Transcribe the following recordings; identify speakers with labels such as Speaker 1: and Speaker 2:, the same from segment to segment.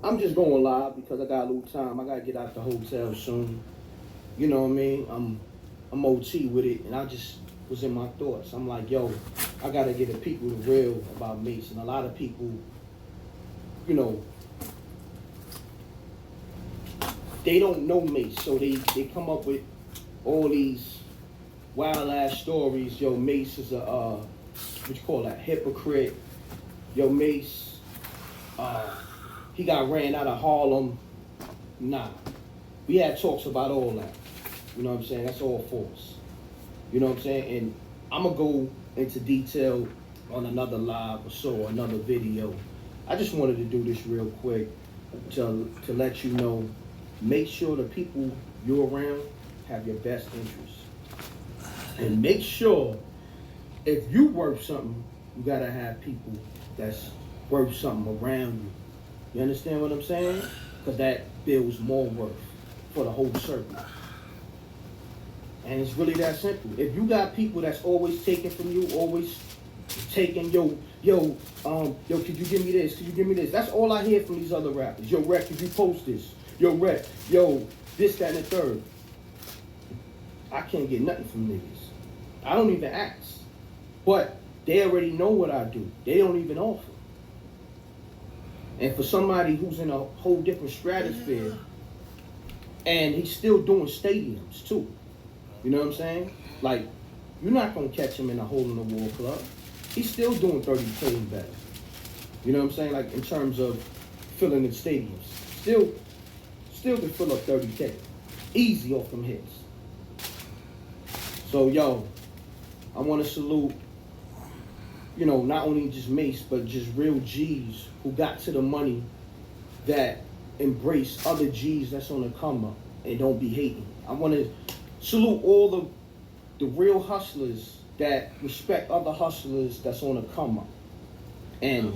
Speaker 1: I'm just going live because I got a little time. I gotta get out the hotel soon. You know what I mean? I'm OT with it, and I just was in my thoughts. I'm like, yo, I gotta get the people the real about Mace. And a lot of people, you know, they don't know Mace, so they come up with all these wild ass stories. Yo, Mace is a what you call that, hypocrite. Yo, Mace, he got ran out of Harlem. Nah, we had talks about all that. You know what I'm saying? That's all false. You know what I'm saying? And I'm gonna go into detail on another live or so, another video. I just wanted to do this real quick to let you know, make sure the people you're around have your best interests. And make sure if you worth something, you gotta have people that's worth something around you. You understand what I'm saying? Because that builds more worth for the whole circle. And it's really that simple. If you got people that's always taking from you, always taking, yo, could you give me this? Could you give me this? That's all I hear from these other rappers. Yo, Rec, could you post this? Yo, Rec, yo, this, that, and the third. I can't get nothing from niggas. I don't even ask. But they already know what I do. They don't even offer. And for somebody who's in a whole different stratosphere, and he's still doing stadiums too. You know what I'm saying? Like, you're not gonna catch him in a hole in the wall club. He's still doing 30K and better. You know what I'm saying? Like, in terms of filling the stadiums. Still can fill up 30K. Easy off them hits. So, yo, I wanna salute, you know, not only just Mace, but just real G's who got to the money, that embrace other G's that's on the come up and don't be hating. I want to salute all the real hustlers that respect other hustlers that's on the come up and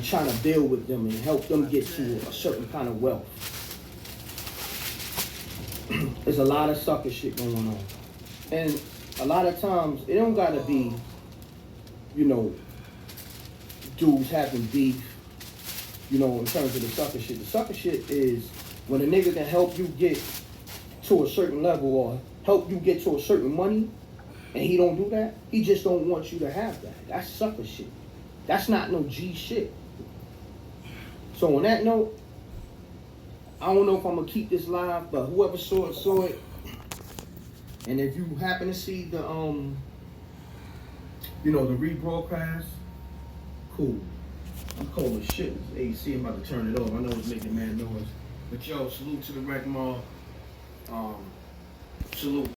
Speaker 1: trying to build with them and help them get to a certain kind of wealth. There's a lot of sucker shit going on. And a lot of times, it don't gotta be, you know, dudes having beef, you know, in terms of the sucker shit. The sucker shit is when a nigga can help you get to a certain level or help you get to a certain money, and he don't do that, he just don't want you to have that. That's sucker shit. That's not no G shit. So on that note, I don't know if I'm gonna keep this live, but whoever saw it. And if you happen to see the you know, the rebroadcast, cool. I'm cold as shit. It's AC, I'm about to turn it off. I know it's making mad noise. But yo, salute to the Rec Mob. Salute.